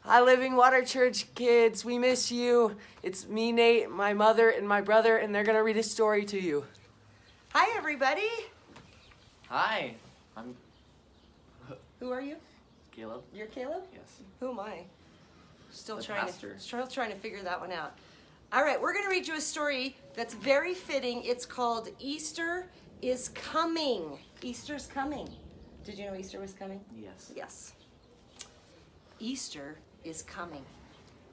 Hi, Living Water Church kids. We miss you. It's me, Nate, my mother, and my brother, and they're going to read a story to you. Hi, everybody. Hi, I'm Who are you? Caleb. You're Caleb? Yes. Who am I? Still The trying pastor. to figure that one out. All right, we're going to read you a story that's very fitting. It's called Easter is Coming. Easter's coming. Did you know Easter was coming? Yes. Yes. Easter is coming.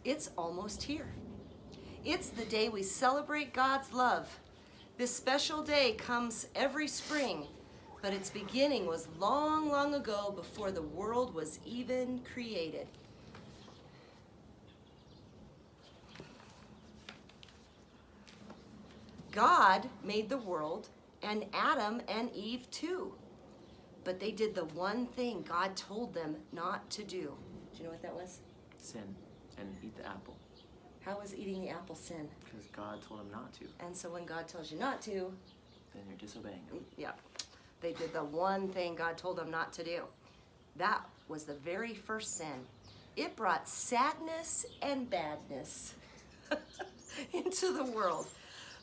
It's almost here. It's the day we celebrate God's love. This special day comes every spring, but its beginning was long, long ago before the world was even created. God made the world and Adam and Eve too. But they did the one thing God told them not to do. Do you know what that was? Sin and eat the apple How was eating the apple sin? because God told him not to. And so when God tells you not to, Then you're disobeying him. yeah, they did the one thing God told them not to do. That was the very first sin. It brought sadness and badness into the world.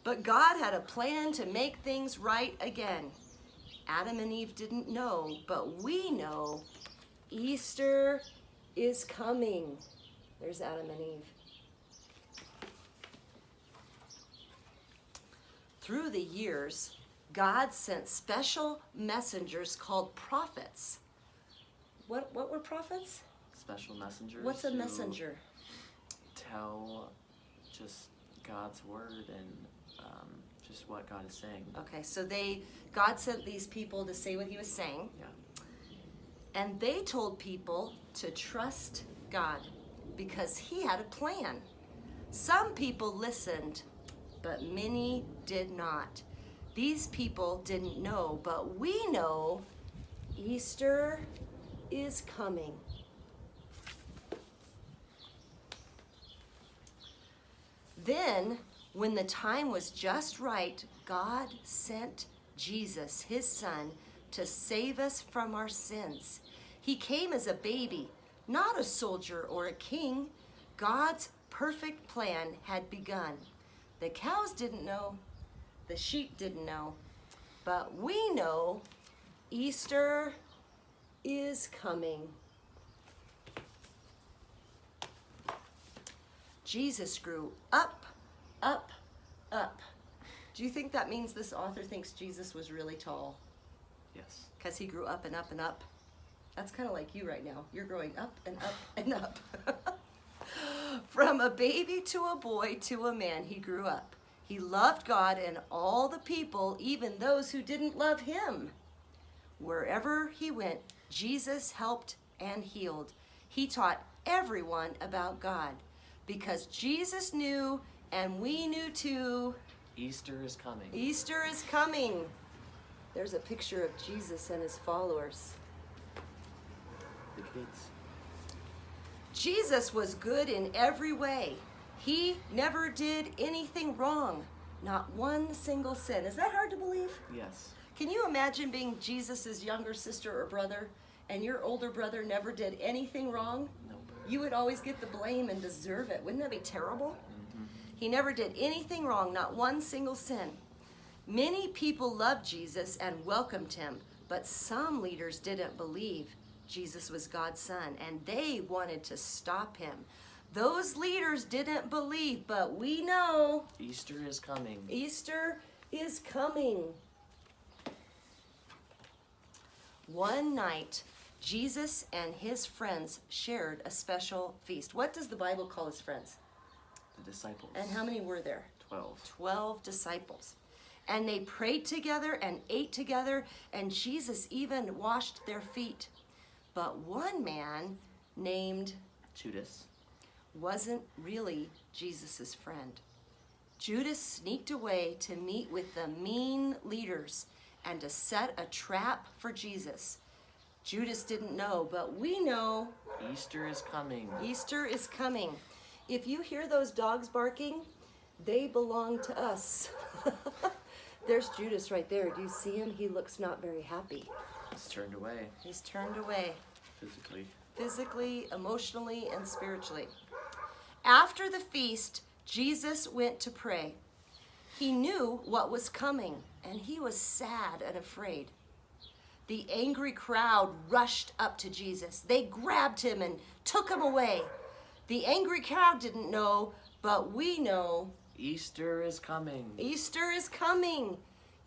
But God had a plan to make things right again. Adam and Eve didn't know, but we know Easter is coming. There's Adam and Eve. Through the years, God sent special messengers called prophets. What were prophets? Special messengers. What's a who messenger? Tell just God's word and just what God is saying. Okay, so God sent these people to say what he was saying. Yeah. And they told people to trust God because he had a plan. Some people listened, but many did not. These people didn't know, but we know Easter is coming. Then, when the time was just right, God sent Jesus, his son, to save us from our sins. He came as a baby, not a soldier or a king. God's perfect plan had begun. The cows didn't know, the sheep didn't know, but we know Easter is coming. Jesus grew up, up, up. Do you think that means this author thinks Jesus was really tall? Yes. Because he grew up and up and up. That's kind of like you right now. You're growing up and up and up. From a baby to a boy to a man, he grew up. He loved God and all the people, even those who didn't love him. Wherever he went, Jesus helped and healed. He taught everyone about God because Jesus knew and we knew too. Easter is coming. Easter is coming. There's a picture of Jesus and his followers. The kids. Jesus was good in every way. He never did anything wrong. Not one single sin. Is that hard to believe? Yes. Can you imagine being Jesus' younger sister or brother and your older brother never did anything wrong? Nope. You would always get the blame and deserve it. Wouldn't that be terrible? Mm-hmm. He never did anything wrong, not one single sin. Many people loved Jesus and welcomed him, but some leaders didn't believe Jesus was God's son, and they wanted to stop him. Those leaders didn't believe, but we know Easter is coming. Easter is coming. One night, Jesus and his friends shared a special feast. What does the Bible call his friends? The disciples. And how many were there? 12. 12 disciples. And they prayed together and ate together, and Jesus even washed their feet. But one man named Judas. wasn't really Jesus' friend. Judas sneaked away to meet with the mean leaders and to set a trap for Jesus. Judas didn't know, but we know Easter is coming. Easter is coming. If you hear those dogs barking, they belong to us. There's Judas right there. Do you see him? He looks not very happy. He's turned away He's turned away. physically. physically, emotionally, and spiritually. After the feast, Jesus went to pray. He knew what was coming, and he was sad and afraid. The angry crowd rushed up to Jesus. They grabbed him and took him away. The angry crowd didn't know, but we know. Easter is coming. Easter is coming.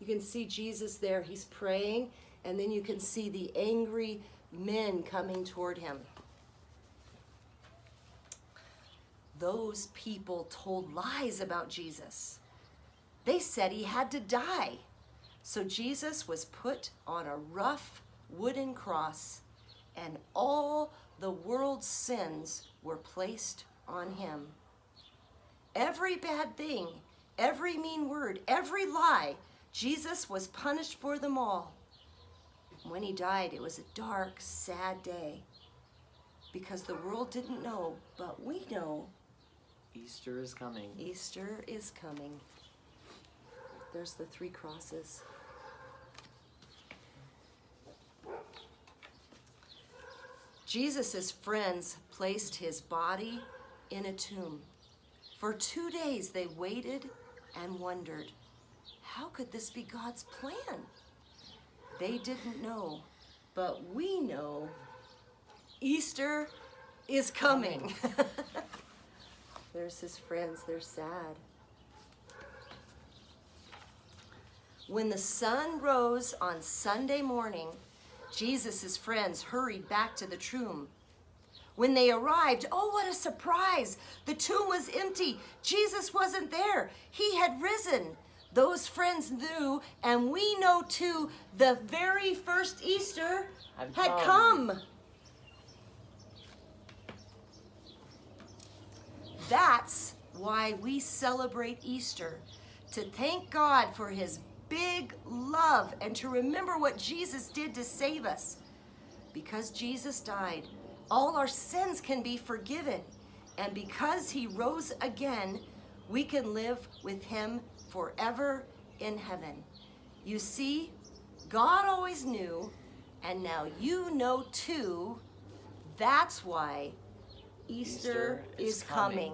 You can see Jesus there. He's praying, and then you can see the angry men coming toward him. Those people told lies about Jesus. They said he had to die. So Jesus was put on a rough wooden cross, and all the world's sins were placed on him. Every bad thing, every mean word, every lie, Jesus was punished for them all. When he died, it was a dark, sad day, because the world didn't know, but we know. Easter is coming. Easter is coming. There's the 3 crosses. Jesus' friends placed his body in a tomb. For 2 days they waited and wondered, how could this be God's plan? They didn't know, but we know. Easter is coming. There's his friends, they're sad. When the sun rose on Sunday morning, Jesus' friends hurried back to the tomb. When they arrived, oh, what a surprise! The tomb was empty. Jesus wasn't there. He had risen. Those friends knew, and we know too, the very first Easter had come. That's why we celebrate Easter, to thank God for his big love and to remember what Jesus did to save us. Because Jesus died, all our sins can be forgiven. And because he rose again, we can live with him forever in heaven. You see, God always knew, and now you know too. That's why Easter is coming.